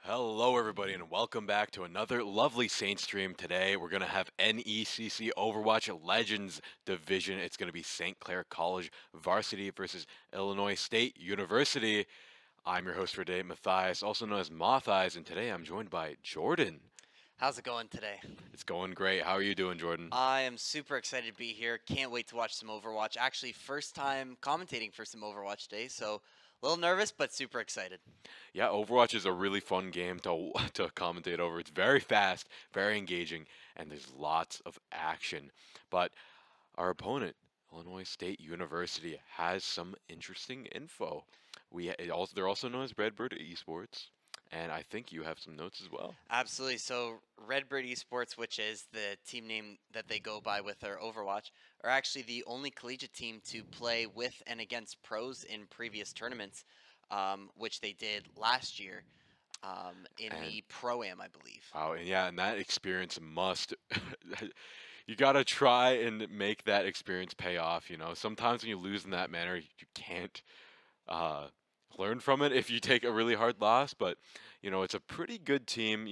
Hello, everybody, and welcome back to another lovely Saints stream. Today, we're going to have NECC Overwatch Legends Division. It's going to be St. Clair College Varsity versus Illinois State University. I'm your host for today, Matthias, also known as Moth-Eyes, and today I'm joined by Jordan. How's it going today? It's going great. How are you doing, Jordan? I am super excited to be here. Can't wait to watch some Overwatch. Actually, first time commentating for some Overwatch today, so a little nervous, but super excited. Yeah, Overwatch is a really fun game to to commentate over. It's very fast, very engaging, and there's lots of action. But our opponent, Illinois State University, has some interesting info. They're also known as Redbird Esports, and I think you have some notes as well. Absolutely. So, Redbird Esports, which is the team name that they go by with their Overwatch, are actually the only collegiate team to play with and against pros in previous tournaments, which they did last year in And the Pro-Am, I believe. wow, and yeah, and that experience must you gotta try and make that experience pay off. Sometimes when you lose in that manner, you can't uh, learn from it if you take a really hard loss. But it's a pretty good team.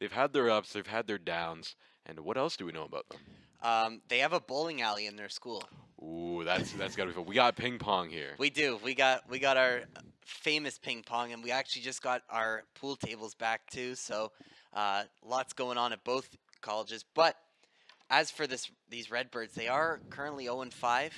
They've had their ups, they've had their downs. And what else do we know about them? They have a bowling alley in their school. Ooh, that's gotta be fun. We got ping pong here. We do. We got our famous ping pong, and we actually just got our pool tables back too. So, lots going on at both colleges. But as for these Redbirds, they are currently 0-5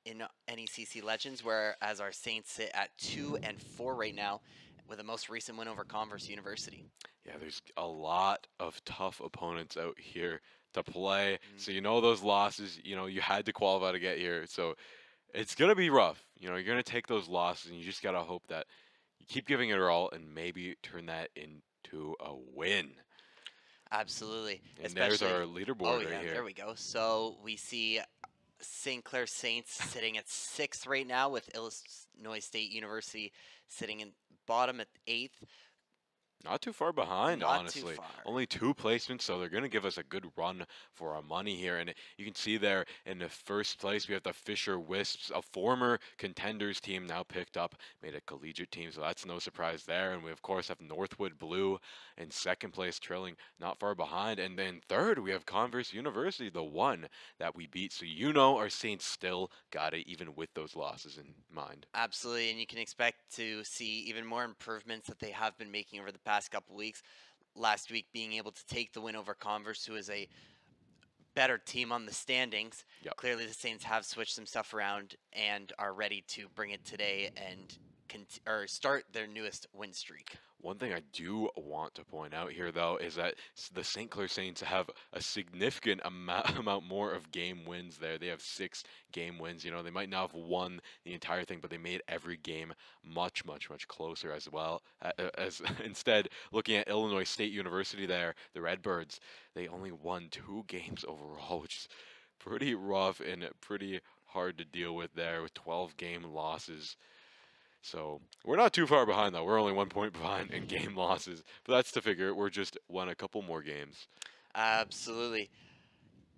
in NECC Legends, whereas our Saints sit at 2-4 right now, with the most recent win over Converse University. Yeah, there's a lot of tough opponents out here to play. Mm. So those losses, you had to qualify to get here. So it's gonna be rough. You're gonna take those losses, and you just gotta hope that you keep giving it your all and maybe turn that into a win. Absolutely. And there's Especially, our oh leaderboard yeah, right there here. we go. So we see St. Clair Saints sitting at 6th right now, with Illinois State University sitting in bottom at 8th. Not too far behind, Not too honestly. far. Only 2 placements, so they're going to give us a good run for our money here. And you can see there in the first place, we have the Fisher Wisps, a former contenders team now picked up, made a collegiate team, so that's no surprise there. And we, of course, have Northwood Blue in second place, trailing not far behind. And then third, we have Converse University, the one that we beat. So our Saints still got it, even with those losses in mind. Absolutely, and you can expect to see even more improvements that they have been making over the past couple weeks. Last week being able to take the win over Converse, who is a better team on the standings. Yep. Clearly, the Saints have switched some stuff around and are ready to bring it today and start their newest win streak. One thing I do want to point out here, though, is that the St. Clair Saints have a significant amount more of game wins there. They have 6 game wins. They might not have won the entire thing, but they made every game much, much, much closer as well. As instead, looking at Illinois State University there, the Redbirds, they only won 2 games overall, which is pretty rough and pretty hard to deal with there with 12 game losses. So we're not too far behind, though. We're only 1 point behind in game losses, but that's to figure. We're just won a couple more games. Absolutely.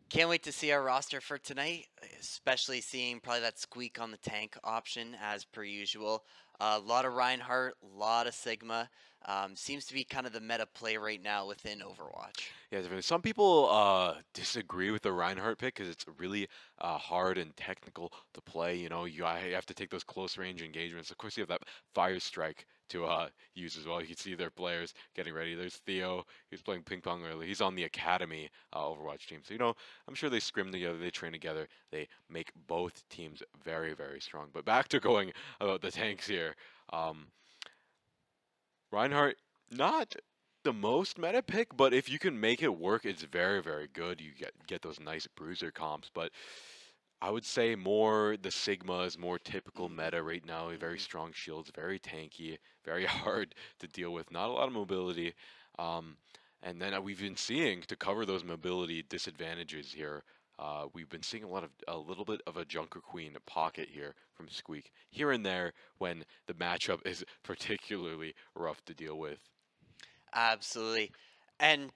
Can't wait to see our roster for tonight, especially seeing probably that squeak on the tank option as per usual. A lot of Reinhardt, a lot of Sigma. Seems to be kind of the meta play right now within Overwatch. Yeah, definitely. Some people disagree with the Reinhardt pick because it's really hard and technical to play. You have to take those close range engagements. Of course, you have that fire strike to use as well. You can see their players getting ready. There's Theo. He's playing ping pong early. He's on the Academy Overwatch team. So, I'm sure they scrim together. They train together. They make both teams very, very strong. But back to going about the tanks here. Reinhardt, not the most meta pick, but if you can make it work, it's very, very good. You get those nice bruiser comps, but I would say more the Sigma is more typical meta right now. Very strong shields, very tanky, very hard to deal with. Not a lot of mobility. And then we've been seeing to cover those mobility disadvantages here. We've been seeing a little bit of a Junker Queen pocket here from Squeak here and there when the matchup is particularly rough to deal with. Absolutely. And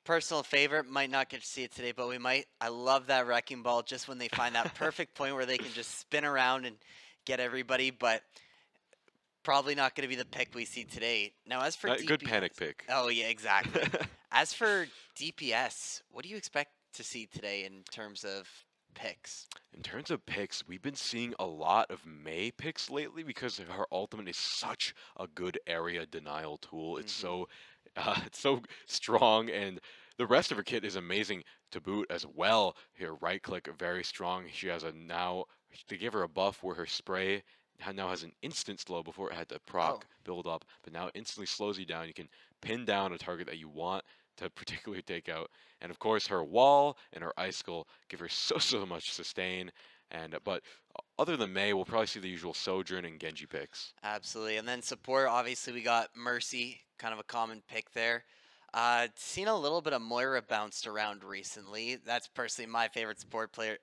personal favorite, might not get to see it today, but we might. I love that wrecking ball just when they find that perfect point where they can just spin around and get everybody. But probably not going to be the pick we see today. Now, as for DPS, Good panic pick. Oh yeah, exactly. As for DPS, what do you expect to see today in terms of picks? In terms of picks, we've been seeing a lot of Mei picks lately because her ultimate is such a good area denial tool. It's it's so strong, and the rest of her kit is amazing to boot as well. Her right click very strong. She has a now they give her a buff where her spray now has an instant slow. Before it had to proc build up, but now it instantly slows you down. You can pin down a target that you want to particularly take out. And of course, her wall and her icicle give her so much sustain. And but other than Mei, we'll probably see the usual Sojourn and Genji picks. Absolutely. And then support, obviously, we got Mercy, kind of a common pick there. Seen a little bit of Moira bounced around recently. That's personally my favorite support player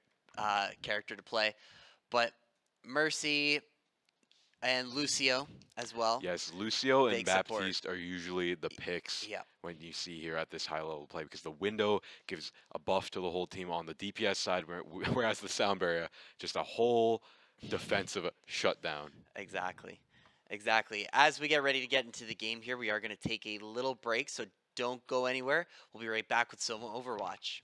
character to play. But Mercy and Lucio as well. Yes, Lucio and Big support. Baptiste are usually the picks Yeah. when you see here at this high level play, because the window gives a buff to the whole team on the DPS side, whereas the sound barrier, just a whole defensive shutdown. Exactly. Exactly. As we get ready to get into the game here, we are going to take a little break, so don't go anywhere. We'll be right back with some Overwatch.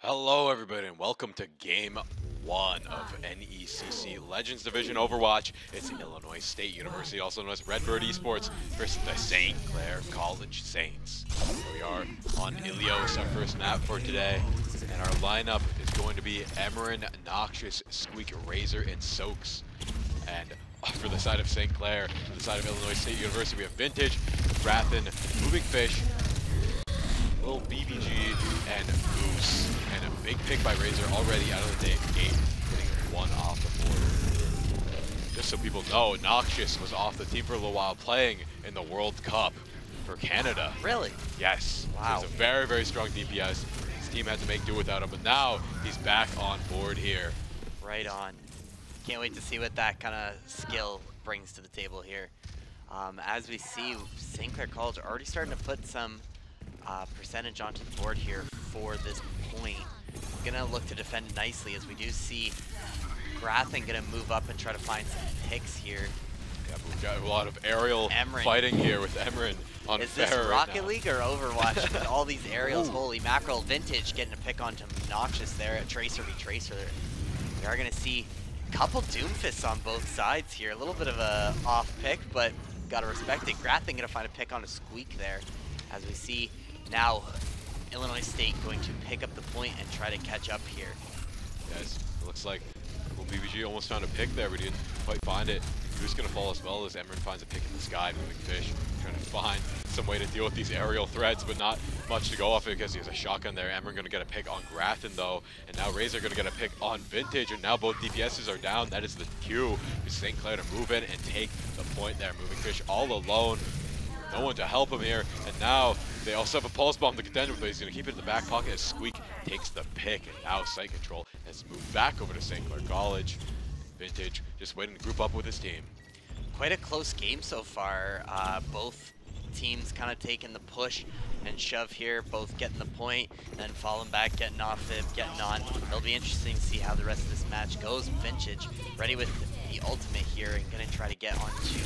Hello, everybody, and welcome to Game 1 of NECC Legends Division Overwatch. It's Illinois State University, also known as Redbird Esports, versus the St. Clair College Saints. Here we are on Ilios, our first map for today, and our lineup is going to be Emerin, Noxious, Squeak, Razor, and Soaks. And for the side of St. Clair, for the side of Illinois State University, we have Vintage, Rathen, Moving Fish, little BBG, and Goose. And a big pick by Razor already out of the gate, getting one off the board. Just so people know, Noxious was off the team for a little while playing in the World Cup for Canada. Really? Yes. Wow. So he's a very, very strong DPS. His team had to make do without him, but now he's back on board here. Right on. Can't wait to see what that kind of skill brings to the table here. As we see, St. Clair College already starting to put some percentage onto the board here for this point. Gonna look to defend nicely as we do see Grathen gonna move up and try to find some picks here. Yeah, but we've got a lot of aerial Emerin. fighting here with Emerin on Is this Farah right Rocket now. League or Overwatch? With all these aerials, Ooh. holy mackerel. Vintage getting a pick onto Noxious there at Tracer v Tracer. We are gonna see a couple Doomfists on both sides here. A little bit of a off pick, but gotta respect it. Grathen gonna find a pick on a Squeak there. As we see now Illinois State going to pick up the point and try to catch up here. Yes, it looks like well, BBG almost found a pick there, but he didn't quite find it. Who's going to fall as well as Emerin finds a pick in the sky, Moving Fish, trying to find some way to deal with these aerial threats, but not much to go off it because he has a shotgun there. Emerin going to get a pick on Grathen though, and now Razor going to get a pick on Vintage, and now both DPSs are down. That is the cue for St. Clair to move in and take the point there. Moving Fish all alone. No one to help him here, and now they also have a pulse bomb to contend with, but he's going to keep it in the back pocket as Squeak takes the pick, and now Sight Control has moved back over to St. Clair College. Vintage just waiting to group up with his team. Quite a close game so far. Both teams kind of taking the push and shove here, both getting the point, then falling back, getting off it, getting on. It'll be interesting to see how the rest of this match goes. Vintage ready with the ultimate here and going to try to get onto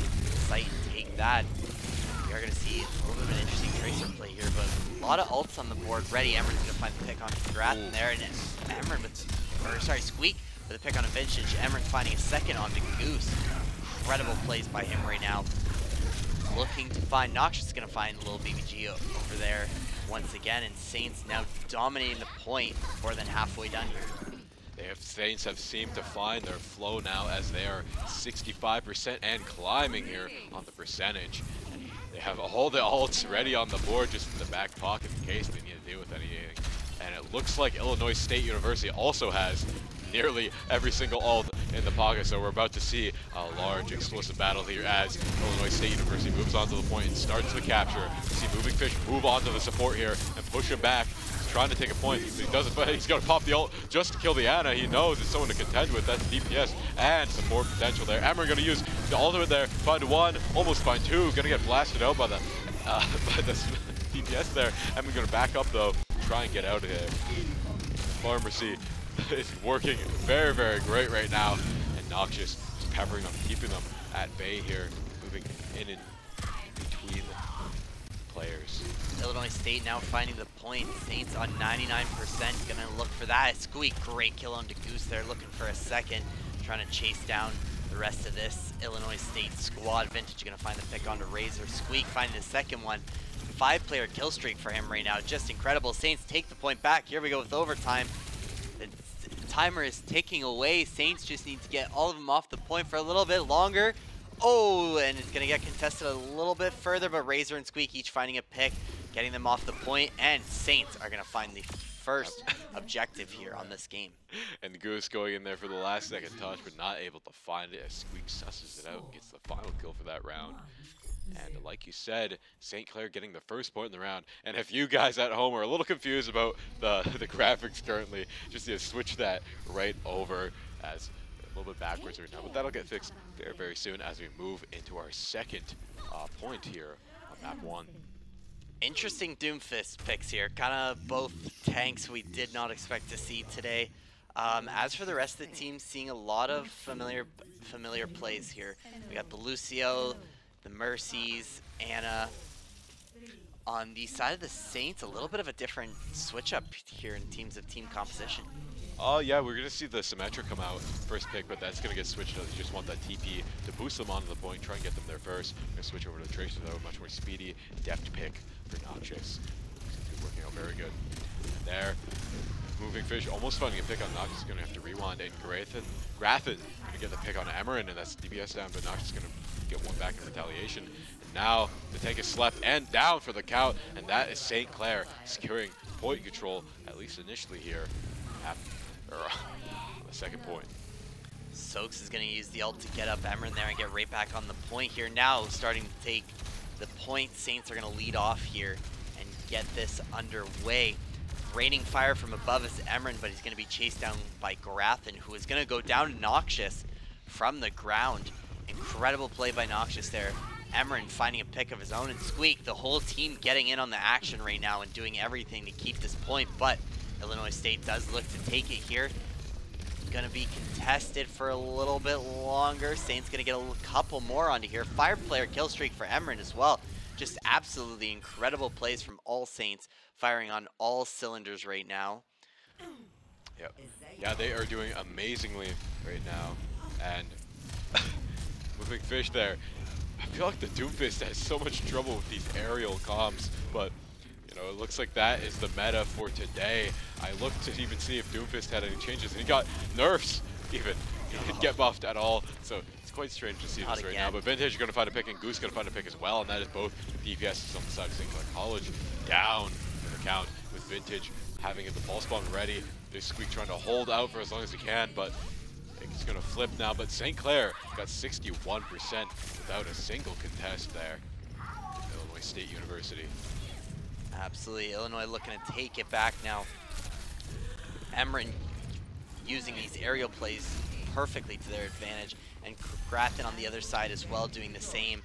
Sight and take that. We are going to see a little bit of an interesting Tracer play here, but a lot of ults on the board ready. Emeron's going to find the pick on Grathen there, and Emerin Squeak with a pick on a Vintage. Emerin finding a second on the Goose. Incredible plays by him right now. Looking to find Noxious is going to find little BBG over there once again, and Saints now dominating the point more than halfway done here. Saints have seemed to find their flow now as they are 65% and climbing here on the percentage. They have all the ults ready on the board just in the back pocket in case they need to deal with anything. And it looks like Illinois State University also has nearly every single ult in the pocket, so we're about to see a large explosive battle here as Illinois State University moves onto the point and starts the capture. We see Moving Fish move onto the support here and push him back. He's trying to take a point, but he doesn't, but he's gonna pop the ult just to kill the Ana. He knows it's someone to contend with. That's DPS and support potential there. Emerin gonna use the ultimate there, find one, almost find two, gonna get blasted out by the DPS there. Emerin gonna back up though, try and get out of here. Pharmacy is working very, very great right now, and Noxious is peppering them, keeping them at bay here, moving in and between players. Illinois State now finding the point. Saints on 99%, gonna look for that. Squeak, great kill on Goose there, looking for a second, trying to chase down the rest of this Illinois State squad. Vintage gonna find the pick onto Razor. Squeak finding the second one. 5-player kill streak for him right now, just incredible. Saints take the point back. Here we go with overtime. The timer is ticking away. Saints just need to get all of them off the point for a little bit longer. Oh, and it's gonna get contested a little bit further, but Razor and Squeak each finding a pick, getting them off the point, and Saints are gonna find the first objective here on this game. And the Goose going in there for the last second touch, but not able to find it as Squeak susses it out and gets the final kill for that round. And like you said, St. Clair getting the first point in the round. And if you guys at home are a little confused about the graphics currently, just need to switch that right over as a little bit backwards right now. But that'll get fixed very, very soon as we move into our second point here on map 1. Interesting Doomfist picks here. Kind of both tanks we did not expect to see today. As for the rest of the team, seeing a lot of familiar plays here. We got the Lucio, the Mercies, Ana, On the side of the Saints, a little bit of a different switch up here in team composition. Oh yeah, we're gonna see the Symmetra come out first pick, but that's gonna get switched out. You just want that TP to boost them onto the point, try and get them there first. Gonna switch over to the Tracer though, much more speedy, deft pick for Noxious. Working out very good. And there, Moving Fish almost finding a pick on Noxious, gonna have to rewind, and Grathen gonna get the pick on Emeren, and that's DPS down, but Noxious gonna get one back in retaliation. And now the tank is slept and down for the count, and that is St. Clair securing point control, at least initially here. On the second point. Soaks is going to use the ult to get up Emeren there and get right back on the point here. Now starting to take the point. Saints are going to lead off here and get this underway. Raining fire from above is Emeren, but he's going to be chased down by Grathen, who is going to go down to Noxious from the ground. Incredible play by Noxious there. Emeren finding a pick of his own, and Squeak, the whole team getting in on the action right now and doing everything to keep this point, but Illinois State does look to take it here. Gonna be contested for a little bit longer. Saints gonna get a couple more onto here. Fire player kill streak for Emeren as well. Just absolutely incredible plays from all Saints, firing on all cylinders right now. Yep. Yeah, they are doing amazingly right now. And Moving Fish there. I feel like the Doomfist has so much trouble with these aerial comms, but you know, it looks like that is the meta for today. I looked to even see if Doomfist had any changes, and he got nerfs even. He didn't get buffed at all, so it's quite strange to see this right now. But Vintage is going to find a pick, and Goose is going to find a pick as well, and that is both DPS on the side of St. Clair College. Down for the count with Vintage having the ball spawn ready. This Squeak trying to hold out for as long as he can, but it's going to flip now. But St. Clair got 61% without a single contest there. Illinois State University. Absolutely, Illinois looking to take it back now. Emeren using these aerial plays perfectly to their advantage, and Grathen on the other side as well doing the same.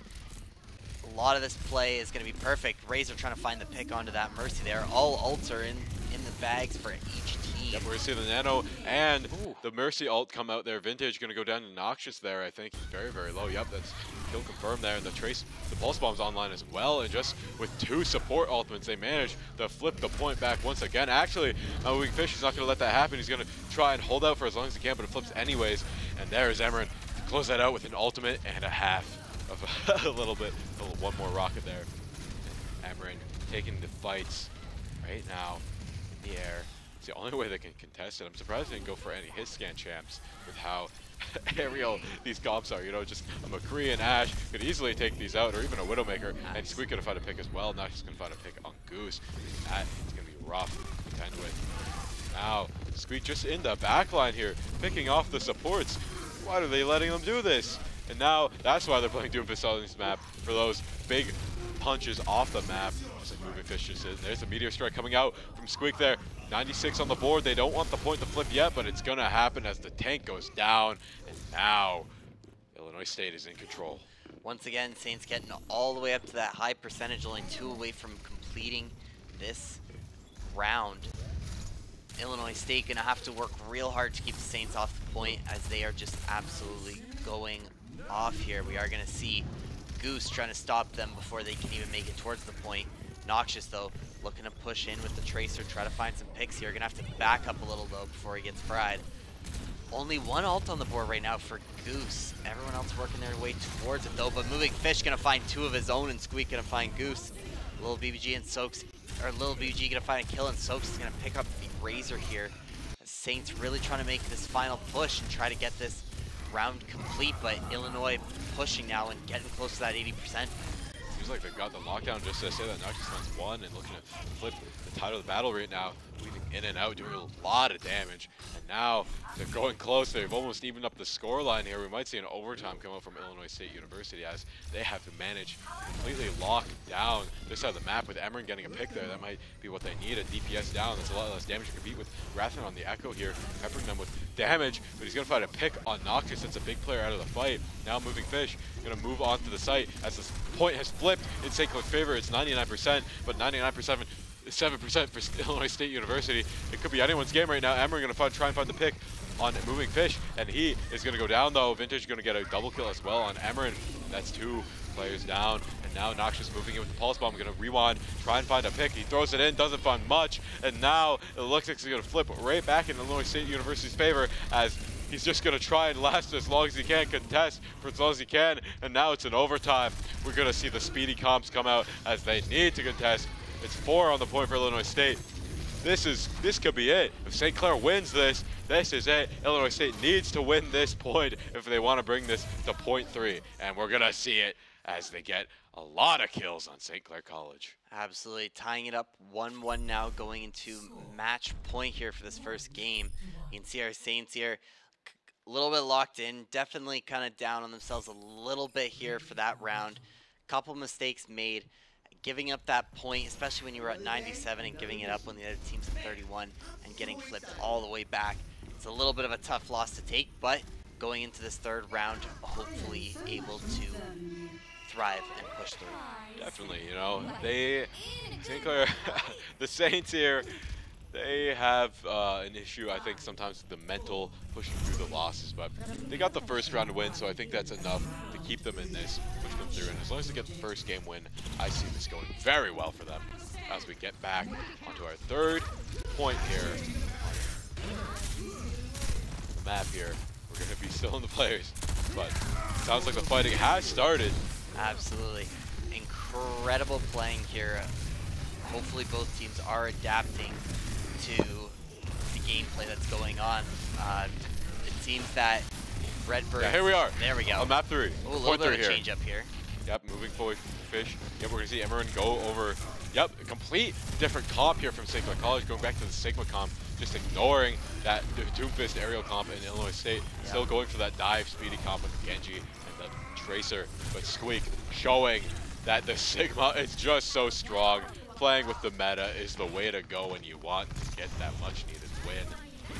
A lot of this play is going to be perfect. Razor trying to find the pick onto that Mercy there. All ults are in the bags for each team. Yep, we're going to see the Nano and the Mercy ult come out there. Vintage going to go down to Noxious there, I think. He's very, very low. Yep, that's kill confirmed there. And the Trace, the Pulse Bomb's online as well. And just with 2 support ultimates, they manage to flip the point back once again. Actually, Moving Fish is not going to let that happen. He's going to try and hold out for as long as he can, but it flips anyways. And there is Emeren to close that out with an ultimate and a half of a little bit. One more rocket there. Emeren taking the fights right now in the air. It's the only way they can contest it. I'm surprised they didn't go for any hit scan champs with how aerial these comps are. You know, just a McCree and Ash could easily take these out, or even a Widowmaker. And Squeak could have found a pick as well. Now he's going to find a pick on Goose. That is going to be rough to contend with. Now, Squeak just in the backline here, picking off the supports. Why are they letting them do this? And now, that's why they're playing Doomfist on this map, for those big punches off the map. Just like Moving Fish just is. There's a Meteor Strike coming out from Squeak there. 96 on the board. They don't want the point to flip yet, but it's going to happen as the tank goes down. And now, Illinois State is in control. Once again, Saints getting all the way up to that high percentage, only 2 away from completing this round. Illinois State going to have to work real hard to keep the Saints off the point, as they are just absolutely going off here. We are going to see Goose trying to stop them before they can even make it towards the point. Noxious, though, looking to push in with the Tracer, try to find some picks here. Going to have to back up a little, though, before he gets fried. Only 1 ult on the board right now for Goose. Everyone else working their way towards it, though. But Moving Fish going to find 2 of his own, and Squeak going to find Goose. Little BBG and Soaks, or Little BBG going to find a kill, and Soaks is going to pick up the Razor here. Saints really trying to make this final push and try to get this round complete, but Illinois pushing now and getting close to that 80%. Seems like they've got the lockdown just to say that Noxious lands 1 and looking to flip the tide of the battle right now, weaving in and out, doing a lot of damage. And now they're going close. They've almost evened up the score line here. We might see an overtime come out from Illinois State University, as they have to manage to completely lock down this side of the map with Emeren getting a pick there. That might be what they need. A DPS down. That's a lot less damage to compete with. Grathen on the Echo here, peppering them with damage, but he's going to find a pick on Noxious. That's a big player out of the fight. Now Moving Fish going to move on to the site as this point has flipped in St. Clair's favor. It's 99%, but 99% 7% for Illinois State University. It could be anyone's game right now. Emeren going to try and find the pick on Moving Fish, and he is going to go down, though. Vintage going to get a double kill as well on Emeren. That's 2 players down, and now Noxious moving in with the Pulse Bomb, gonna rewind, try and find a pick. He throws it in, doesn't find much, and now it looks like he's gonna flip right back in Illinois State University's favor as he's just gonna try and last as long as he can, contest for as long as he can, and now it's an overtime. We're gonna see the speedy comps come out as they need to contest. It's 4 on the point for Illinois State. This could be it. If St. Clair wins this is it. Illinois State needs to win this point if they want to bring this to point 3. And we're gonna see it as they get a lot of kills on St. Clair College. Absolutely, tying it up 1-1 now, going into match point here for this first game. You can see our Saints here a little bit locked in, definitely kind of down on themselves a little bit here for that round. Couple mistakes made, giving up that point, especially when you were at 97 and giving it up when the other team's at 31 and getting flipped all the way back. It's a little bit of a tough loss to take, but going into this third round, hopefully able to thrive and push through. Definitely, you know, St. Clair, the Saints here, they have an issue, I think, sometimes with the mental pushing through the losses, but they got the first round win, so I think that's enough to keep them in this, push them through, and as long as they get the first game win, I see this going very well for them as we get back onto our third point here on the map here. We're going to be still in the players, but it sounds like the fighting has started. Absolutely. Incredible playing here. Hopefully both teams are adapting to the gameplay that's going on. It seems that Redbird... Yeah, here we are. There we go. On map 3. Ooh, a little bit of a change up here. Yep, moving forward fish. Yep, we're going to see Emmerin go over. Yep, a complete different comp here from Sigma College, going back to the Sigma comp, just ignoring that Doomfist aerial comp in Illinois State. Yep. Still going for that dive speedy comp with Genji and the Tracer, but Squeak showing that the Sigma is just so strong. Playing with the meta is the way to go when you want to get that much needed win.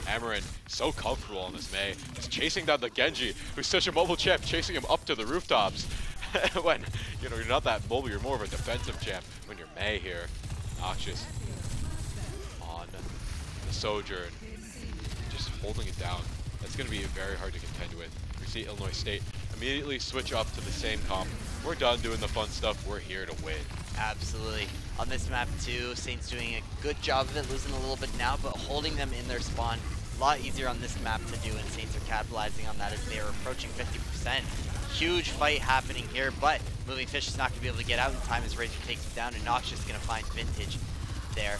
Emmerin, so comfortable on this Mei. Just chasing down the Genji, who's such a mobile champ, chasing him up to the rooftops. When, you know, you're not that mobile, you're more of a defensive champ when you're Mei here. Noxious on the Sojourn, just holding it down. That's going to be very hard to contend with. We see Illinois State immediately switch up to the same comp. We're done doing the fun stuff. We're here to win. Absolutely. On this map too, Saints doing a good job of it, losing a little bit now, but holding them in their spawn. A lot easier on this map to do, and Saints are capitalizing on that as they are approaching 50%. Huge fight happening here, but Moving Fish is not going to be able to get out in time as Razor takes it down, and Noxious is going to find Vintage there.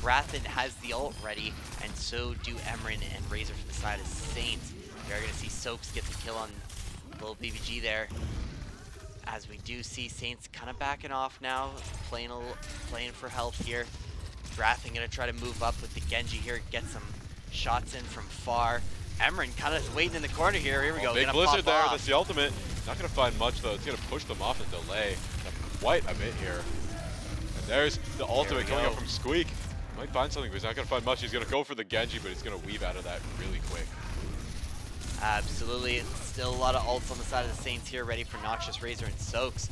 Grathen has the ult ready, and so do Emmerin and Razor from the side of Saints. We are going to see Soaks get the kill on little BBG there, as we do see Saints kind of backing off now, playing for health here. Grathen going to try to move up with the Genji here, get some shots in from far. Emmerin kind of waiting in the corner here. Here we go. Big blizzard there. That's the ultimate. Not going to find much though. It's going to push them off and delay quite a bit here. And there's the ultimate coming up from Squeak. Might find something, but he's not going to find much. He's going to go for the Genji, but he's going to weave out of that really quick. Absolutely. Still a lot of ults on the side of the Saints here, ready for Noxious, Razor, and Soaks.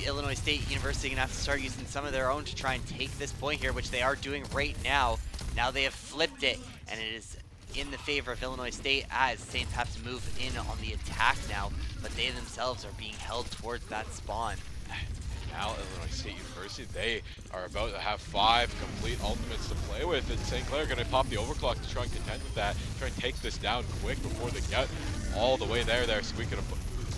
Illinois State University going to have to start using some of their own to try and take this point here, which they are doing right now. Now they have flipped it, and it is in the favor of Illinois State as Saints have to move in on the attack now, but they themselves are being held towards that spawn. Now Illinois State University, they are about to have 5 complete ultimates to play with, and St. Clair going to pop the overclock to try and contend with that, try and take this down quick before they get all the way there. So we could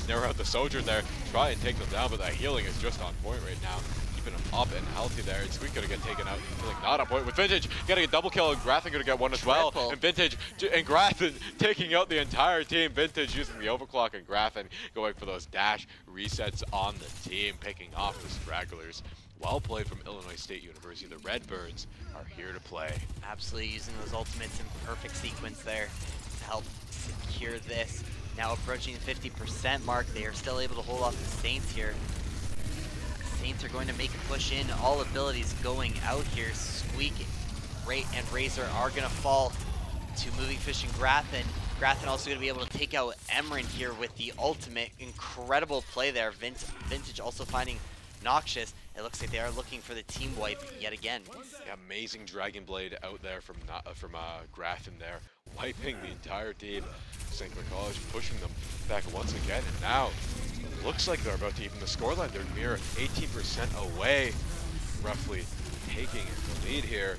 narrow out the Sojourn there, try and take them down, but that healing is just on point right now. Keeping them up and healthy there, and Squeak gonna get taken out. Feeling not on point with Vintage, getting a double kill, and Grathen gonna get one as well. And Vintage and Grathen taking out the entire team. Vintage using the overclock, and Grathen going for those dash resets on the team, picking off the stragglers. Well played from Illinois State University. The Redbirds are here to play. Absolutely using those ultimates in perfect sequence there to help secure this. Now approaching the 50% mark, they are still able to hold off the Saints here. Saints are going to make a push in, all abilities going out here. Squeak and Razor are going to fall to Moving Fish and Grathen. Grathen also going to be able to take out Emmerin here with the ultimate. Incredible play there. Vintage also finding Noxious. It looks like they are looking for the team wipe yet again. Yeah, amazing Dragon Blade out there from Grathen there, wiping the entire team. St. Clair College pushing them back once again, and now looks like they're about to even the scoreline. They're mere 18% away, roughly taking the lead here.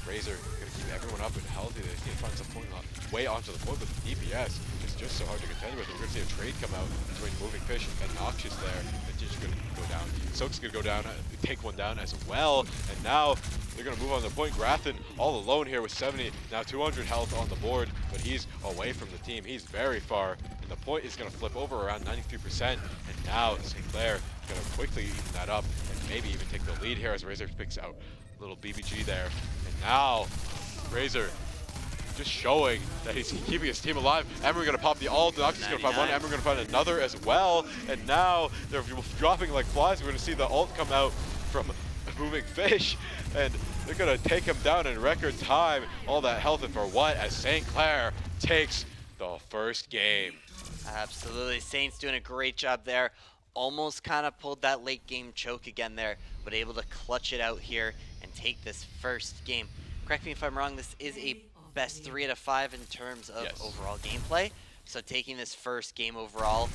Razor gonna keep everyone up and healthy. They just need to find some point way onto the point, but the DPS is just so hard to contend with. We're gonna see a trade come out between Moving Fish and Noxious there. And just gonna go down. Soak's gonna go down, take one down as well. And now they're gonna move on the point. Grathen all alone here with 70, now 200 health on the board, but he's away from the team. He's very far, and the point is gonna flip over around 93%. And now St. Clair gonna quickly even that up and maybe even take the lead here as Razor picks out little BBG there. And now Razor just showing that he's keeping his team alive. Emery gonna pop the ult, Noxious gonna find one, Emery gonna find another as well. And now they're dropping like flies. We're gonna see the ult come out from Moving Fish, and they're gonna take him down in record time. All that health and for what? As St. Clair takes the first game. Absolutely, Saints doing a great job there. Almost kind of pulled that late game choke again there, but able to clutch it out here and take this first game. Correct me if I'm wrong, this is a best 3 out of 5 in terms of overall gameplay. So taking this first game overall,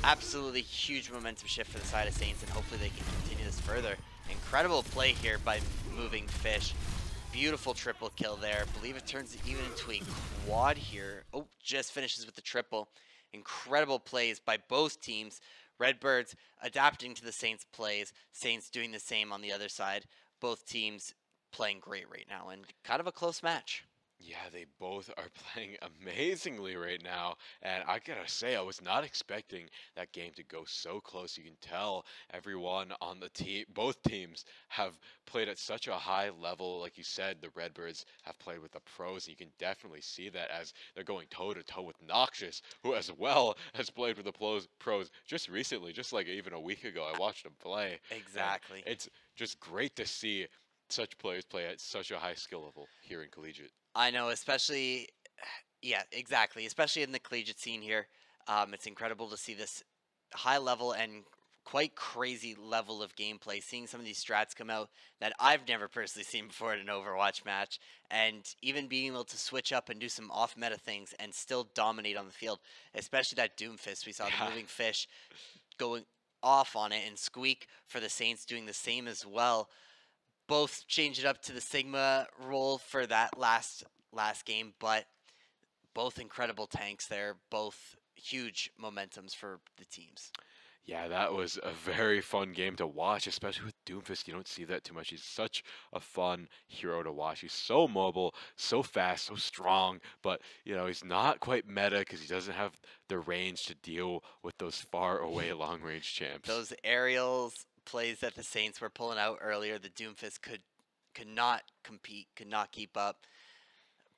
absolutely huge momentum shift for the side of Saints, and hopefully they can continue this further. Incredible play here by Moving Fish. Beautiful triple kill there. I believe it turns even into a quad here. Oh, just finishes with the triple. Incredible plays by both teams. Redbirds adapting to the Saints plays. Saints doing the same on the other side. Both teams playing great right now, and kind of a close match. Yeah, they both are playing amazingly right now, and I gotta say, I was not expecting that game to go so close. You can tell everyone on the team, both teams have played at such a high level. Like you said, the Redbirds have played with the pros, and you can definitely see that as they're going toe-to-toe with Noxious, who as well has played with the pros just recently, just like even a week ago. I watched him play. Exactly. It's just great to see such players play at such a high skill level here in Collegiate. I know, especially, yeah, exactly. Especially in the collegiate scene here. It's incredible to see this high level and quite crazy level of gameplay. Seeing some of these strats come out that I've never personally seen before in an Overwatch match. And even being able to switch up and do some off-meta things and still dominate on the field. Especially that Doomfist. We saw the Moving Fish going off on it, and Squeak for the Saints doing the same as well. Both change it up to the Sigma role for that last game, but both incredible tanks there, both huge momentums for the teams. Yeah, that was a very fun game to watch, especially with Doomfist. You don't see that too much. He's such a fun hero to watch. He's so mobile, so fast, so strong, but he's not quite meta because he doesn't have the range to deal with those far away long range champs. Those aerials plays that the Saints were pulling out earlier, the Doomfist could not compete, could not keep up.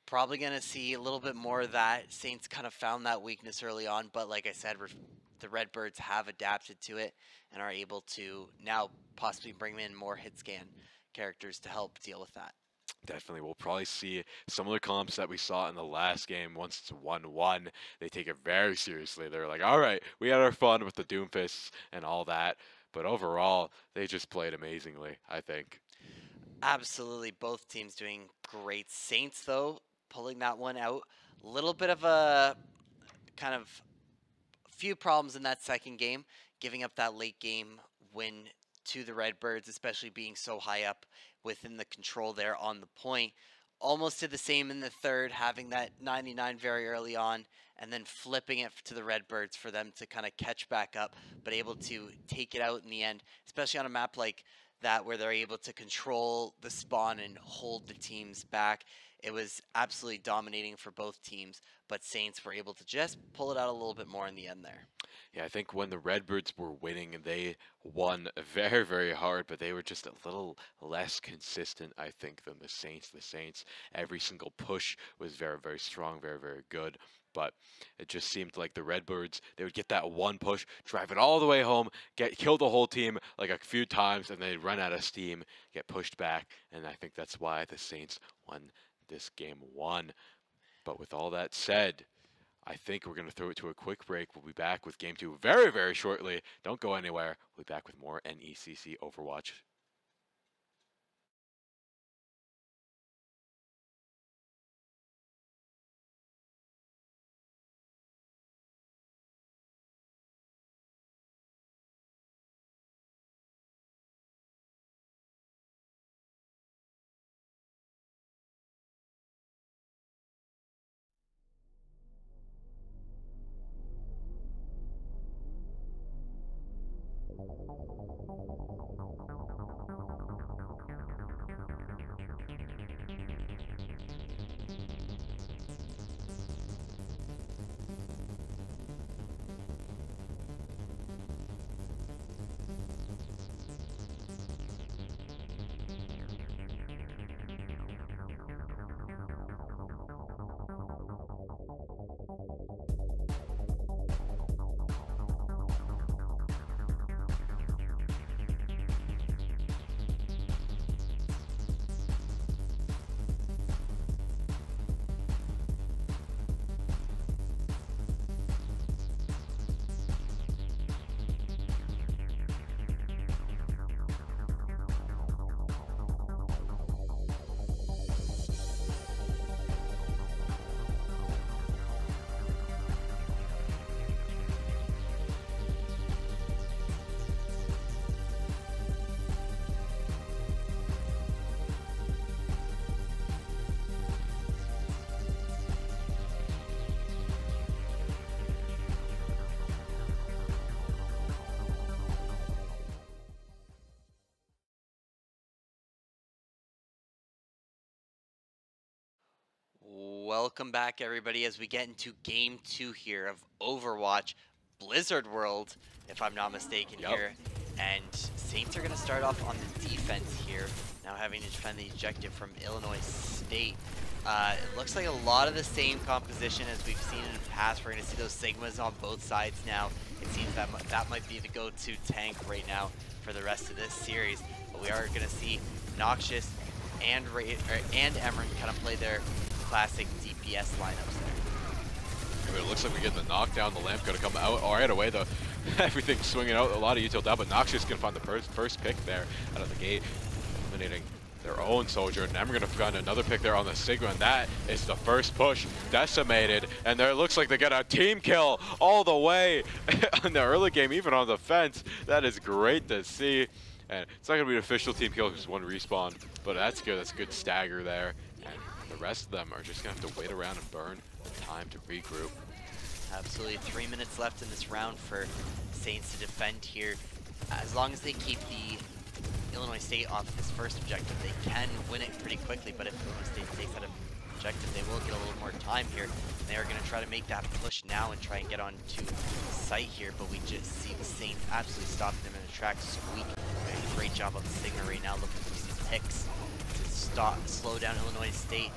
Probably going to see a little bit more of that. Saints kind of found that weakness early on, but like I said, the Redbirds have adapted to it and are able to now possibly bring in more hit scan characters to help deal with that. Definitely. We'll probably see similar comps that we saw in the last game. Once it's 1-1, they take it very seriously. They're like, all right, we had our fun with the Doomfists and all that. But overall, they just played amazingly, I think. Absolutely. Both teams doing great. Saints, though, pulling that one out. A little bit of a kind of few problems in that second game, giving up that late game win to the Redbirds, especially being so high up within the control there on the point. Almost did the same in the third, having that 99 very early on, and then flipping it to the Redbirds for them to kind of catch back up, but able to take it out in the end, especially on a map like that where they're able to control the spawn and hold the teams back. It was absolutely dominating for both teams, but Saints were able to just pull it out a little bit more in the end there. Yeah, I think when the Redbirds were winning, they won very, very hard, but they were just a little less consistent, I think, than the Saints. The Saints, every single push was very, very strong, very, very good. But it just seemed like the Redbirds, they would get that one push, drive it all the way home, kill the whole team like a few times, and they'd run out of steam, get pushed back, and I think that's why the Saints won this game 1. But with all that said, I think we're going to throw it to a quick break. We'll be back with Game 2 very, very shortly. Don't go anywhere. We'll be back with more NECC Overwatch. Welcome back, everybody, as we get into Game 2 here of Overwatch Blizzard World, if I'm not mistaken here. And Saints are going to start off on the defense here, now having to defend the objective from Illinois State. It looks like a lot of the same composition as we've seen in the past. We're going to see those Sigmas on both sides now. It seems that that might be the go-to tank right now for the rest of this series. But we are going to see Noxious and Emran kind of play their classic DPS lineups there. It looks like we get the knockdown. The lamp going to come out right away, though. Everything's swinging out. A lot of util down, but Noxious going to find the first pick there out of the gate, eliminating their own soldier. And then we're going to find another pick there on the Sigma, and that is the first push decimated. And there it looks like they get a team kill all the way in the early game, even on the fence. That is great to see. And it's not going to be an official team kill, just one respawn, but that's good. That's a good stagger there. And the rest of them are just going to have to wait around and burn the time to regroup. Absolutely. 3 minutes left in this round for Saints to defend here. As long as they keep the Illinois State off this first objective, they can win it pretty quickly, but if Illinois State takes that objective, they will get a little more time here. They are going to try to make that push now and try and get onto site here, but we just see the Saints absolutely stopping them in the track. Squeak doing a great job on the Sigma right now, looking for some picks to slow down Illinois State.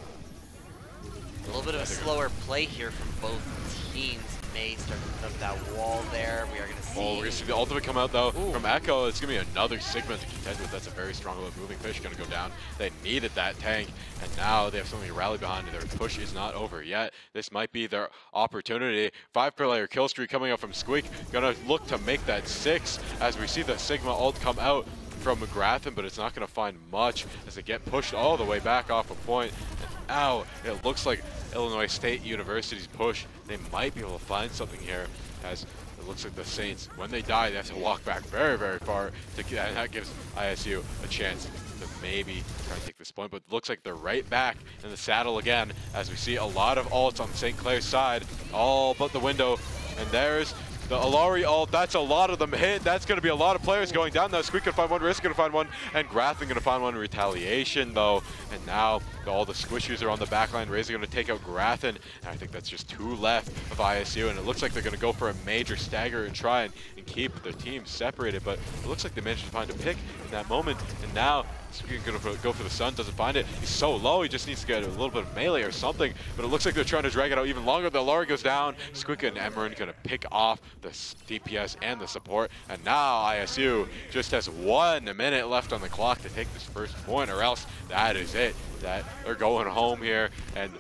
A little bit of a slower play here from both teams. May start to put up that wall there. We are going to see... Oh, we're going to see the ultimate come out, though, from Echo. It's going to be another Sigma to contend with. That's a very strong moving fish going to go down. They needed that tank, and now they have something to rally behind. Their push is not over yet. This might be their opportunity. 5-player kill streak coming out from Squeak. Going to look to make that 6 as we see the Sigma ult come out from McGratham, but it's not going to find much as they get pushed all the way back off a point. And now it looks like Illinois State University's push, they might be able to find something here, as it looks like the Saints, when they die, they have to walk back very, very far, and that gives ISU a chance to maybe try to take this point, but it looks like they're right back in the saddle again, as we see a lot of ults on St. Clair's side, all but the window, and there's the Alari ult. That's a lot of them hit. That's going to be a lot of players going down now. Squeak going to find one, Risk going to find one, and Gratham going to find one. Retaliation, though. And now all the squishies are on the backline. Razor going to take out Gratham. And I think that's just 2 left of ISU. And it looks like they're going to go for a major stagger and try and keep the team separated. But it looks like they managed to find a pick in that moment. And now Squeak going to go for the Sun. Doesn't find it. He's so low. He just needs to get a little bit of melee or something. But it looks like they're trying to drag it out even longer. The Alari goes down. Squeak and Emran going to pick off the DPS and the support, and now ISU just has 1 minute left on the clock to take this first point, or else that is it. That they're going home here, and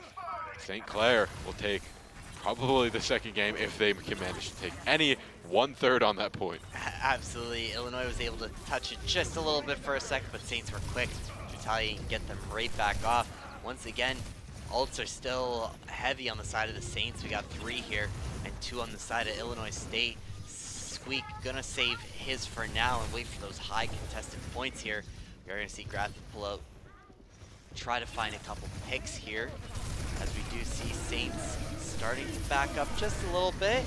St. Clair will take probably the second game if they can manage to take any 1/3 on that point. Absolutely. Illinois was able to touch it just a little bit for a second, but Saints were quick to retaliate and get them right back off. Once again, ults are still heavy on the side of the Saints. We got 3 here and 2 on the side of Illinois State. Squeak gonna save his for now and wait for those high contested points here. We're gonna see Gratham pull out, try to find a couple picks here, as we do see Saints starting to back up just a little bit.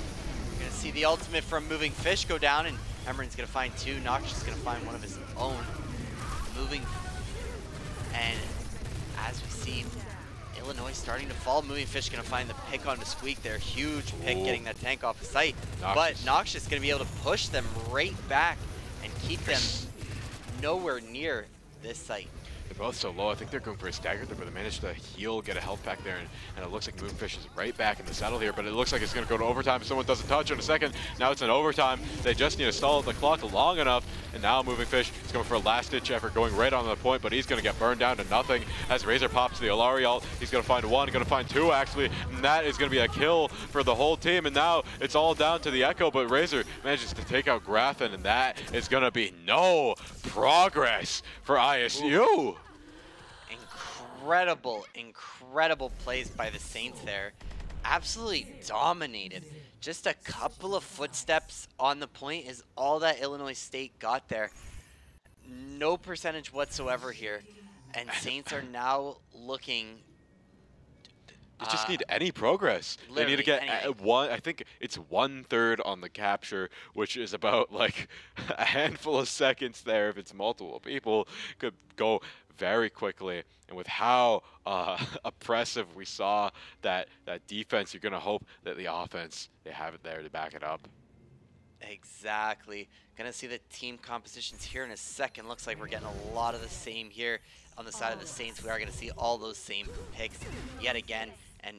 We're gonna see the ultimate from Moving Fish go down, and Emeren's going to find 2. Noxious is going to find one of his own. Moving. And as we see, Illinois starting to fall. Moving Fish going to find the pick on the Squeak there. Huge pick getting that tank off the site. But Noxious going to be able to push them right back and keep them nowhere near this site. They're both so low. I think they're going for a stagger there, but they managed to heal, get a health pack there, and it looks like Moving Fish is right back in the saddle here, but it looks like it's going to go to overtime if someone doesn't touch in a second. Now it's in overtime. They just need to stall the clock long enough, and now Moving Fish is going for a last-ditch effort, going right on the point, but he's going to get burned down to nothing as Razor pops the Alari ult. He's going to find 1, going to find 2, actually, and that is going to be a kill for the whole team, and now it's all down to the Echo, but Razor manages to take out Grafin, and that is going to be no progress for ISU. Ooh. Incredible plays by the Saints there. Absolutely dominated. Just a couple of footsteps on the point is all that Illinois State got there. No percentage whatsoever here. And Saints are now looking... They just need any progress. They need to get one. I think it's 1/3 on the capture, which is about like a handful of seconds there. If it's multiple people, could go very quickly. And with how oppressive we saw that defense, you're gonna hope that the offense, they have it there to back it up. Exactly. Gonna see the team compositions here in a second. Looks like we're getting a lot of the same here on the side of the Saints. We are gonna see all those same picks yet again, and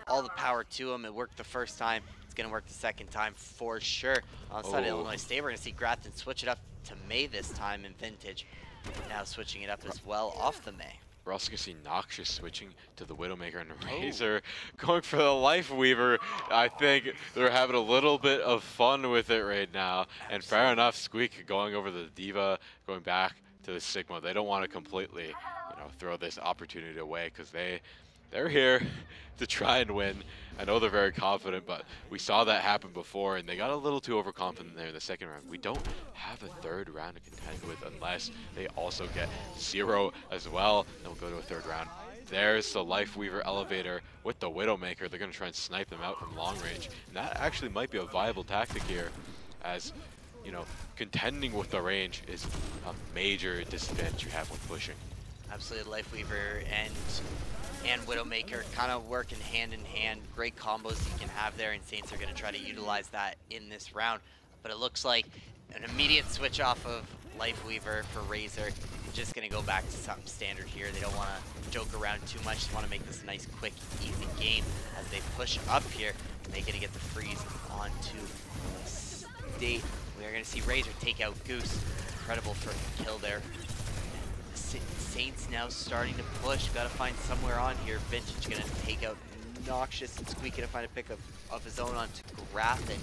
all the power to them. It worked the first time. It's gonna work the second time for sure. On the side of Illinois State, we're gonna see Grafton switch it up to May this time in Vintage. Now switching it up as well off the May. We're also going to see Noxious switching to the Widowmaker and Razor going for the Life Weaver. I think they're having a little bit of fun with it right now. And fair enough, Squeak going over the Diva, going back to the Sigma. They don't want to completely, throw this opportunity away because they're here to try and win. I know they're very confident, but we saw that happen before, and they got a little too overconfident there in the second round. We don't have a third round to contend with unless they also get 0 as well. Then we'll go to a third round. There's the Life Weaver elevator with the Widowmaker. They're going to try and snipe them out from long range. And that actually might be a viable tactic here, as contending with the range is a major disadvantage you have when pushing. Absolutely, Life Weaver and Widowmaker kind of working hand in hand. Great combos you can have there, and Saints are going to try to utilize that in this round. But it looks like an immediate switch off of Life Weaver for Razor. Just going to go back to something standard here. They don't want to joke around too much. Just want to make this a nice, quick, easy game as they push up here. They're going to get the freeze onto State. We are going to see Razor take out Goose. Incredible for the kill there. Saints now starting to push. Got to find somewhere on here. Vintage going to take out Noxious, and Squeak going to find a pick of his own onto Grafton.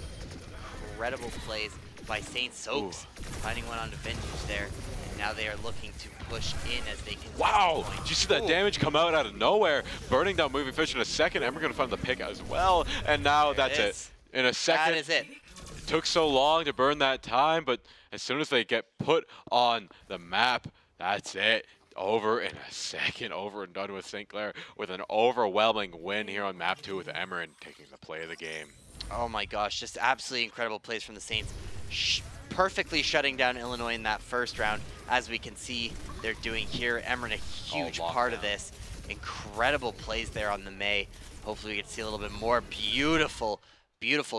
Incredible plays by Saints. Soaks finding one onto Vintage there. And now they are looking to push in as they can. Wow! Did you see that damage come out of nowhere? Burning down Moving Fish in a second, and we're going to find the pick as well. And now that's it. In a second. That is it. It took so long to burn that time, but as soon as they get put on the map, that's it. Over in a second, over and done with St. Clair with an overwhelming win here on map 2 with Emeren taking the play of the game. Oh my gosh, just absolutely incredible plays from the Saints. Perfectly shutting down Illinois in that first round, as we can see they're doing here. Emeren a huge part of this. Incredible plays there on the May. Hopefully we can see a little bit more. Beautiful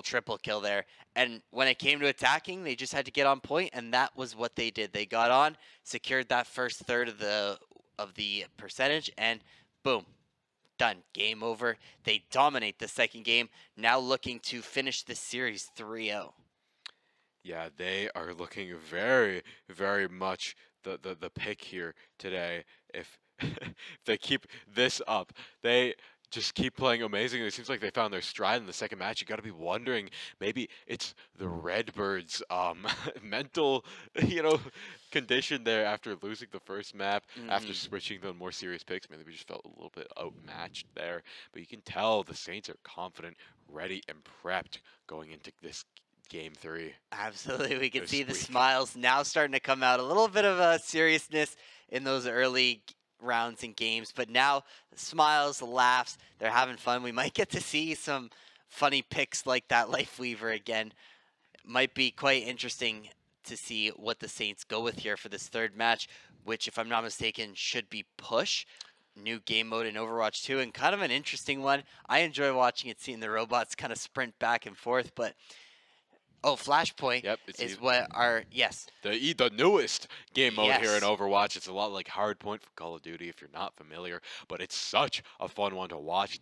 triple kill there. And when it came to attacking, they just had to get on point, and that was what they did. They got on, secured that first third of the percentage, and boom, done. Game over. They dominate the second game, now looking to finish the series 3-0. Yeah, they are looking very, very much the pick here today. If they keep this up, they just keep playing amazing. It seems like they found their stride in the second match. You got to be wondering, maybe it's the Redbirds' mental, condition there after losing the first map, after switching to more serious picks. Maybe we just felt a little bit outmatched there. But you can tell the Saints are confident, ready, and prepped going into this game 3. Absolutely, we can see the smiles now starting to come out. A little bit of a seriousness in those early rounds and games, but now smiles, laughs, they're having fun. We might get to see some funny picks like that Life Weaver again. Might be quite interesting to see what the Saints go with here for this third match, which, if I'm not mistaken, should be Push. New game mode in Overwatch 2, and kind of an interesting one. I enjoy watching it, seeing the robots kind of sprint back and forth, but Flashpoint is what our, the newest game mode here in Yes. Overwatch. It's a lot like Hardpoint for Call of Duty if you're not familiar, but it's such a fun one to watch.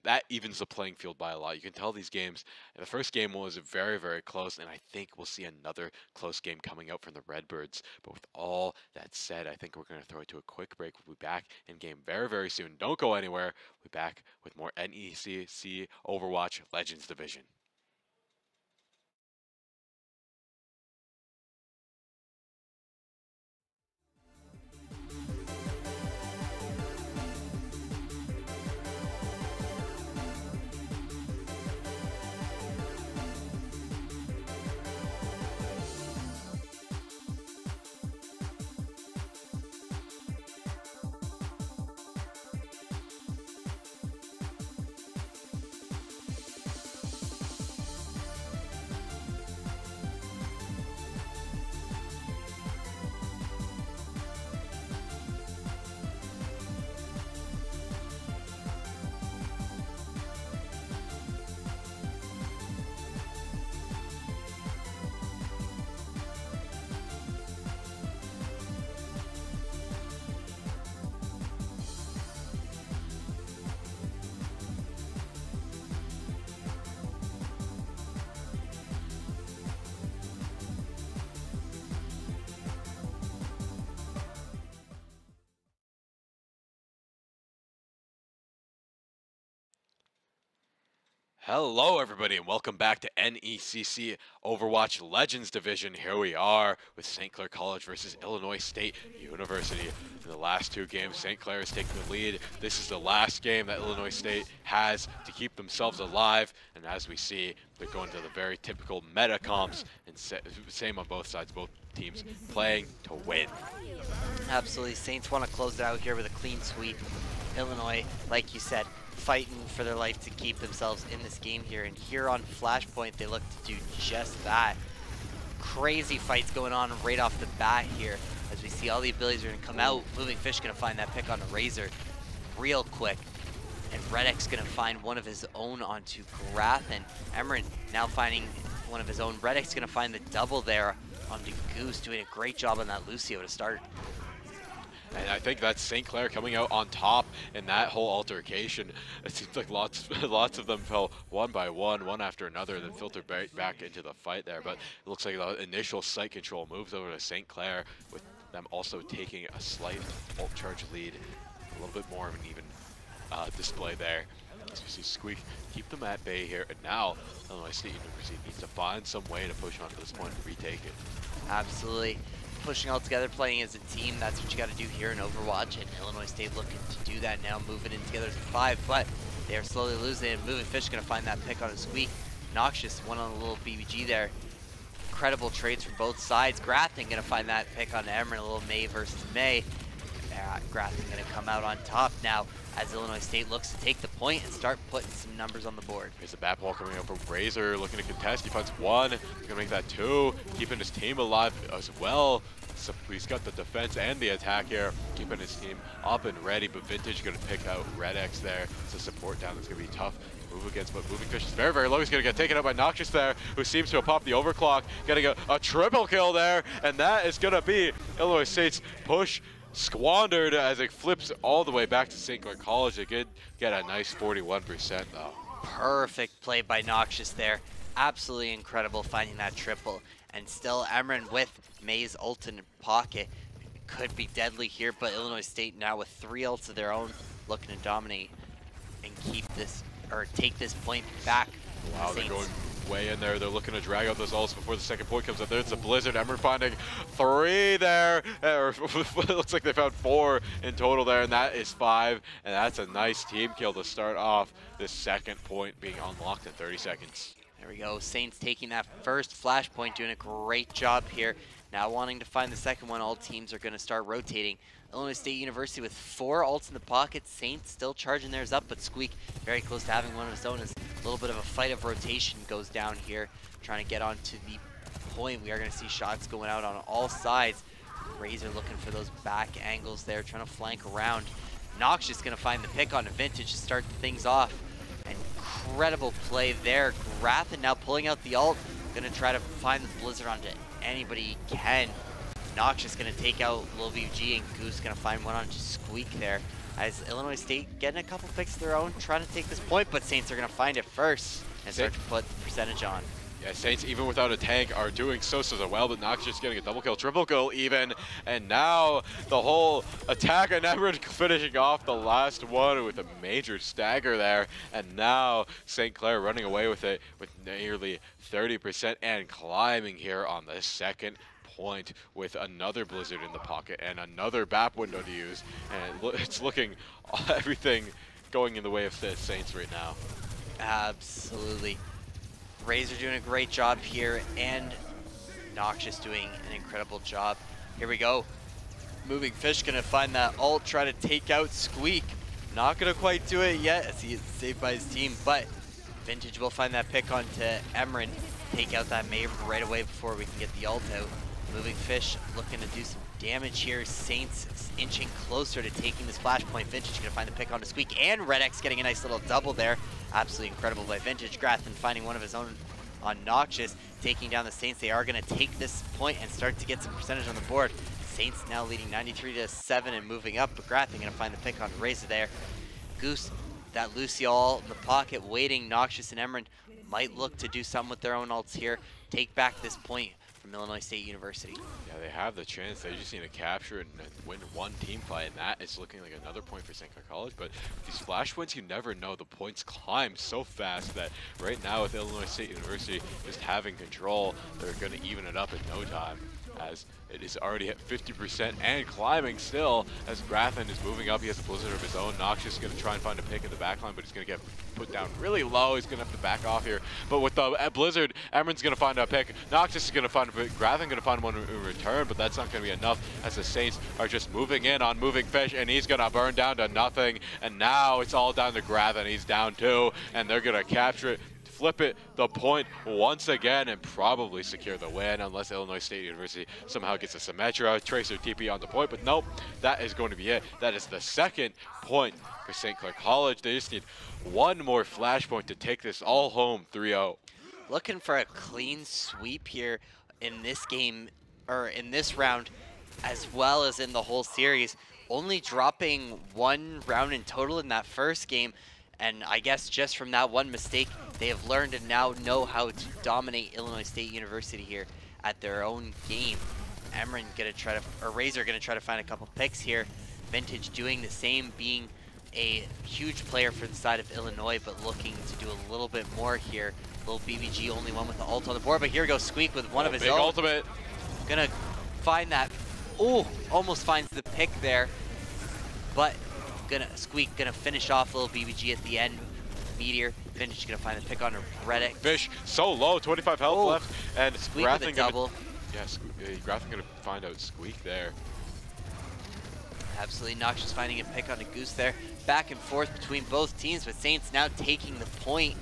That evens the playing field by a lot. You can tell these games, the first game was very, very close, and I think we'll see another close game coming out from the Redbirds. But with all that said, I think we're going to throw it to a quick break. We'll be back in game very, very soon. Don't go anywhere. We'll be back with more NECC Overwatch Legends Division. Hello everybody and welcome back to NECC Overwatch Legends Division. Here we are with St. Clair College versus Illinois State University. In the last two games, St. Clair is taking the lead. This is the last game that Illinois State has to keep themselves alive. And as we see, they're going to the very typical meta comps, and same on both sides, both teams playing to win. Absolutely. Saints want to close it out here with a clean sweep. Illinois, like you said, fighting for their life to keep themselves in this game here. And here on Flashpoint, they look to do just that. Crazy fights going on right off the bat here. As we see all the abilities are going to come out. Moving Fish going to find that pick on the Razor real quick. And Redx going to find one of his own onto Grath. And Emran now finding one of his own. Redx going to find the double there onto Goose. Doing a great job on that Lucio to start. And I think that's St. Clair coming out on top in that whole altercation. It seems like lots of them fell one by one after another, then filtered back into the fight there. But it looks like the initial site control moves over to St. Clair, with them also taking a slight ult charge lead. A little bit more of an even display there. As we see Squeak keep them at bay here, and now Illinois State University needs to find some way to push on to this point and retake it. Absolutely. Pushing all together, playing as a team, that's what you got to do here in Overwatch, and Illinois State looking to do that now, moving in together as a 5, but they are slowly losing, and Moving Fish going to find that pick on a Squeak. Noxious, one on a little BBG there. Incredible trades from both sides. Grathan going to find that pick on Emran, a little May versus May. Grathan going to come out on top now as Illinois State looks to take the point and start putting some numbers on the board. Here's the bat ball coming up from Razor, looking to contest. He finds one. He's going to make that 2, keeping his team alive as well. So he's got the defense and the attack here, keeping his team up and ready, but Vintage going to pick out Redx there. It's a support down that's going to be tough to move against, but Moving Fish is very, very low. He's going to get taken out by Noxious there, who seems to have popped the overclock, getting a triple kill there, and that is going to be Illinois State's push squandered as it flips all the way back to St. Clair College. They could get a nice 41% though. Perfect play by Noxious there. Absolutely incredible finding that triple. And still Emran with May's ult in pocket. Could be deadly here, but Illinois State now with 3 ults of their own looking to dominate and keep this, or take this point back. Wow, they're going way in there. They're looking to drag out those ults before the second point comes up. There's a Blizzard. Emran finding 3 there. Or it looks like they found 4 in total there, and that is 5. And that's a nice team kill to start off this second point being unlocked in 30 seconds. There we go. Saints taking that first flashpoint, doing a great job here. Now wanting to find the second one, all teams are going to start rotating. Illinois State University with 4 ults in the pocket. Saints still charging theirs up, but Squeak very close to having one of his own. As a little bit of a fight of rotation goes down here, trying to get onto the point. We are going to see shots going out on all sides. Razor looking for those back angles there, trying to flank around. Noxious going to find the pick on a Vintage to start things off. Incredible play there. Grathen now pulling out the ult. Going to try to find the Blizzard onto anybody he can. Noxious going to take out Lil BG, and Goose going to find one onto Squeak there. As Illinois State getting a couple picks of their own, trying to take this point, but Saints are going to find it first and start to put the percentage on. Yeah, Saints, even without a tank, are doing so well, but Noxious getting a double kill, triple kill even, and now the whole attack, and Emerald finishing off the last one with a major stagger there, and now St. Clair running away with it with nearly 30% and climbing here on the second point with another Blizzard in the pocket and another BAP window to use, and it's looking everything going in the way of the Saints right now. Absolutely. Razor doing a great job here, and Noxious doing an incredible job. Here we go. Moving Fish gonna find that ult, try to take out Squeak. Not gonna quite do it yet as he is saved by his team, but Vintage will find that pick onto Emran. Take out that Mave right away before we can get the ult out. Moving Fish looking to do some damage here. Saints inching closer to taking this flashpoint. Vintage gonna find the pick onto Squeak, and Red X getting a nice little double there. Absolutely incredible by Vintage. Grathen finding one of his own on Noxious, taking down the Saints. They are gonna take this point and start to get some percentage on the board. Saints now leading 93-7 and moving up, but Grathen gonna find the pick on Razor there. Goose, that Luciole in the pocket waiting. Noxious and Emran might look to do something with their own ults here. Take back this point from Illinois State University. Yeah, they have the chance. They just need to capture and win one team fight, and that is looking like another point for St. Clair College. But these flash wins, you never know. The points climb so fast that right now with Illinois State University just having control, they're going to even it up in no time, as it is already at 50% and climbing still as Grathen is moving up. He has a Blizzard of his own. Noxious is going to try and find a pick in the backline, but he's going to get put down really low. He's going to have to back off here. But with the Blizzard, Emran's going to find a pick. Noxious is going to find a pick. Grathen going to find one in return, but that's not going to be enough as the Saints are just moving in on Moving Fish, and he's going to burn down to nothing. And now it's all down to Grathen. He's down 2, and they're going to capture it, flip it the point once again, and probably secure the win unless Illinois State University somehow gets a Symmetra, Tracer TP on the point. But nope, that is going to be it. That is the second point for St. Clair College. They just need one more flashpoint to take this all home 3-0. Looking for a clean sweep here in this game, or in this round, as well as in the whole series. Only dropping 1 round in total in that first game. And I guess just from that one mistake, they have learned and now know how to dominate Illinois State University here at their own game. Emran gonna try to, or Razor gonna try to find a couple picks here. Vintage doing the same, being a huge player for the side of Illinois, but looking to do a little bit more here. Little BBG only one with the ult on the board, but here goes Squeak with one of his big own. ultimate. Gonna find that. Oh, almost finds the pick there, but Squeak gonna finish off little BBG at the end. Meteor, Vintage gonna find the pick on Red X. Fish so low, 25 health left, and Squeak with a double. Grathen gonna find out Squeak there. Absolutely, Noxious finding a pick on a Goose there. Back and forth between both teams, but Saints now taking the point.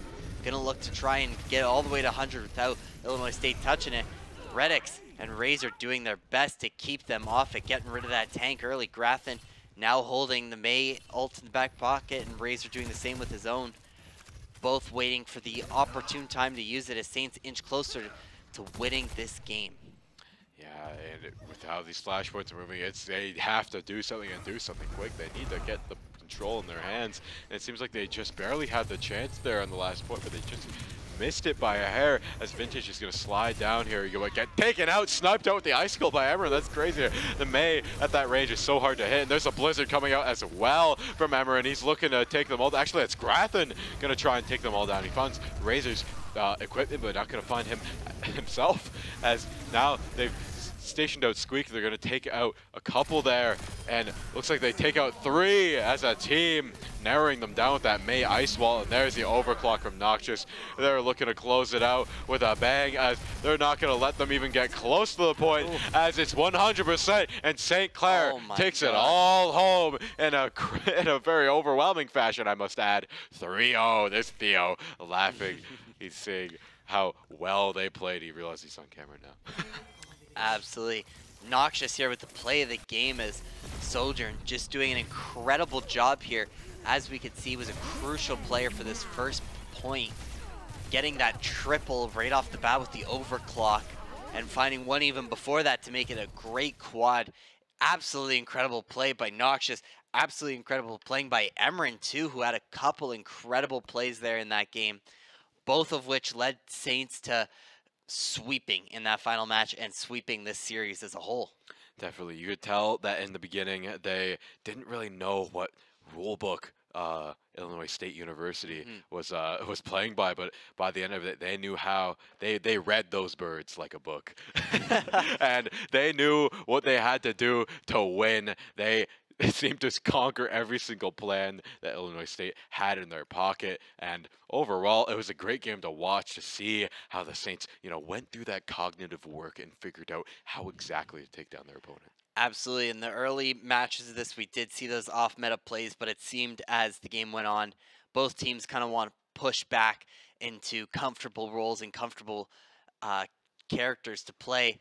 Gonna look to try and get all the way to 100 without Illinois State touching it. Red X and Razor doing their best to keep them off it, getting rid of that tank early. Grathen now holding the May ult in the back pocket, and Razor doing the same with his own. Both waiting for the opportune time to use it as Saints inch closer to winning this game. Yeah, and with how these flashpoints are moving, they have to do something and do something quick. They need to get the control in their hands, and it seems like they just barely had the chance there on the last point, but they just missed it by a hair as Vintage is going to slide down here. You get taken out, sniped out with the icicle by Emran. That's crazy. The May at that range is so hard to hit, and there's a Blizzard coming out as well from Emran. He's looking to take them all. Actually, that's Grathen going to try and take them all down. He finds Razor's equipment, but not going to find him himself, as now they've stationed out Squeak. They're going to take out a couple there, and looks like they take out 3 as a team, narrowing them down with that May ice wall. And there's the overclock from Noxious. They're looking to close it out with a bang, as they're not going to let them even get close to the point. Ooh. As it's 100%, and St. Clair takes it all home in a very overwhelming fashion, I must add. 3-0. There's Theo laughing. He's saying, how well they played. He realized he's on camera now. Absolutely. Noxious here with the play of the game as Sojourn just doing an incredible job here. As we could see, was a crucial player for this first point. Getting that triple right off the bat with the overclock and finding one even before that to make it a great quad. Absolutely incredible play by Noxious. Absolutely incredible playing by Emran too, who had a couple incredible plays there in that game. Both of which led Saints to sweeping in that final match and sweeping this series as a whole. Definitely. You could tell that in the beginning they didn't really know what rulebook Illinois State University was playing by, but by the end of it, they knew how they read those birds like a book, and they knew what they had to do to win. They seemed to conquer every single plan that Illinois State had in their pocket, and overall, it was a great game to watch to see how the Saints, went through that cognitive work and figured out how exactly to take down their opponent. Absolutely. In the early matches of this, we did see those off-meta plays, but it seemed as the game went on, both teams kind of want to push back into comfortable roles and comfortable characters to play,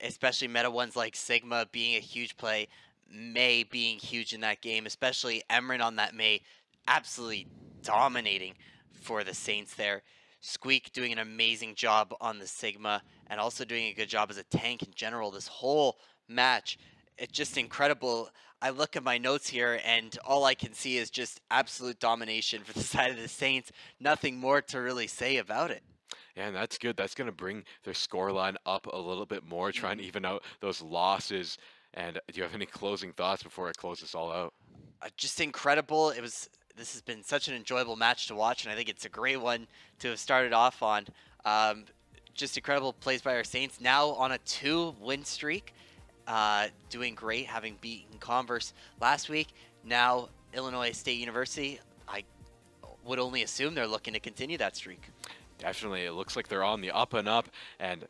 especially meta ones like Sigma being a huge play, May being huge in that game, especially Emran on that May, absolutely dominating for the Saints there. Squeak doing an amazing job on the Sigma and also doing a good job as a tank in general this whole match. It's just incredible. I look at my notes here and all I can see is just absolute domination for the side of the Saints. Nothing more to really say about it. Yeah, and that's good. That's going to bring their scoreline up a little bit more, try and even out those losses. And do you have any closing thoughts before I close this all out? Just incredible. This has been such an enjoyable match to watch, and I think it's a great one to have started off on. Just incredible plays by our Saints. Now on a 2-win streak. Doing great, having beaten Converse last week. Now, Illinois State University, I would only assume they're looking to continue that streak. Definitely. It looks like they're on the up and up. And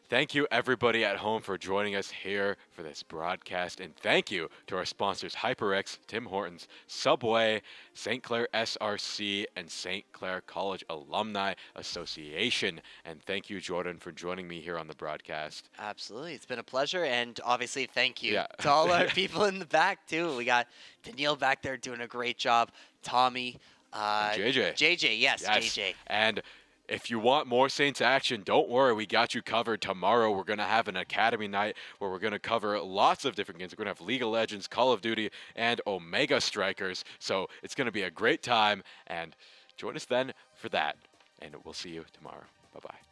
thank you, everybody at home, for joining us here for this broadcast. And thank you to our sponsors, HyperX, Tim Hortons, Subway, St. Clair SRC, and St. Clair College Alumni Association. And thank you, Jordan, for joining me here on the broadcast. Absolutely. It's been a pleasure. And obviously, thank you to all our people in the back, too. We got Danielle back there doing a great job. Tommy. JJ. JJ, yes, JJ. And if you want more Saints action, don't worry, we got you covered. Tomorrow, we're going to have an Academy night where we're going to cover lots of different games. We're going to have League of Legends, Call of Duty, and Omega Strikers. So it's going to be a great time, and join us then for that. And we'll see you tomorrow. Bye-bye.